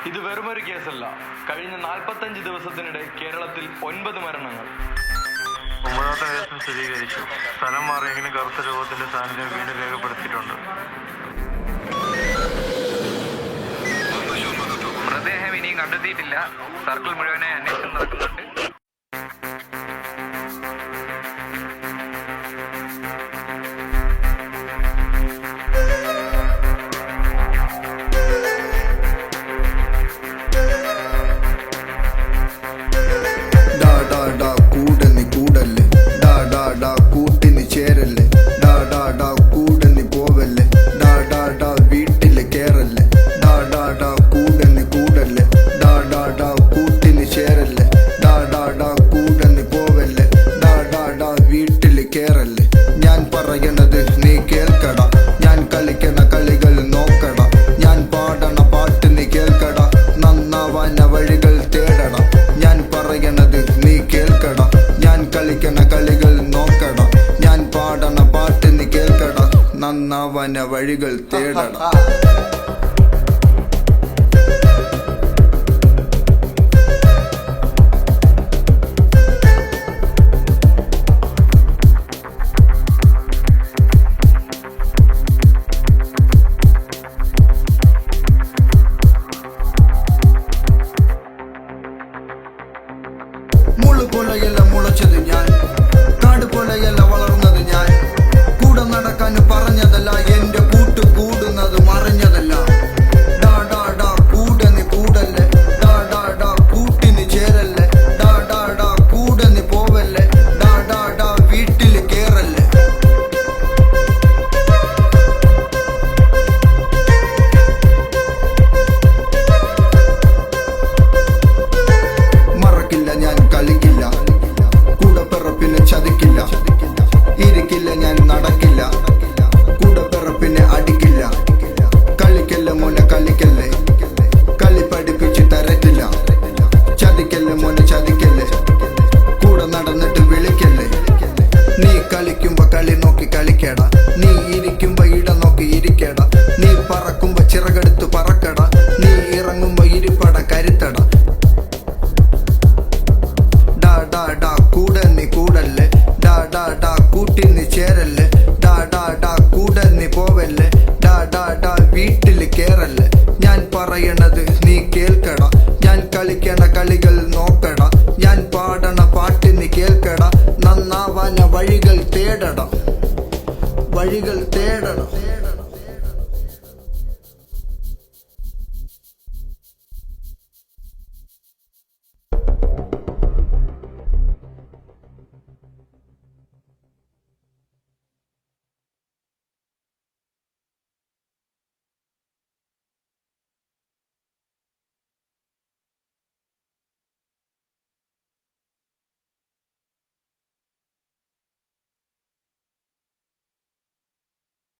ഇത് വെറുമൊരു കേസല്ല. കഴിഞ്ഞ 45 ദിവസത്തിനിടെ കേരളത്തിൽ 9 മരണങ്ങൾ. 9ാമത്തെ കേസും സ്ഥിരീകരിച്ചു. സ്ഥലം മാറിയെങ്കിലും കറുത്ത രൂപത്തിന്റെ സാന്നിധ്യം വീണ്ടും രേഖപ്പെടുത്തിയിട്ടുണ്ട്. മൃതദേഹം ഇനിയും കണ്ടെത്തിയിട്ടില്ല. സർക്കിൾ മുഴുവനായി അന്വേഷണം നടക്കുന്നുണ്ട്. ചേരല്ലേ ഡാ ഡാ ഡാ കൂടെ നീ പോവല്ലേ ഡാ ഡാ ഡാ വീട്ടില് കേറല്ലേ ഡാ ഡാ ഡാ കൂടെ നീ കൂടല്ലേ ഡാ ഡാ ഡാ കൂട്ടിന് ചേരല്ലേ ഡാ ഡാ ഡാ കൂടെ നീ പോവല്ലേ ഡാ ഡാ ഡാ വീട്ടില് കേറല്ലേ. ഞാൻ പറയണത് നീ കേൾക്കട, ഞാൻ കളിക്കണ കളികൾ നോക്കട, ഞാൻ പാടണ പാട്ട് നീ കേൾക്കട, നന്നാവാന വഴികൾ തേടട. ഞാൻ പറയണത് നീ കേൾക്കട, ഞാൻ കളിക്കണ കളികൾ നോക്കട, ഞാൻ പാടണ പാട്ട് നീ കേൾക്കട, നന്നാവന വഴികൾ തേടട.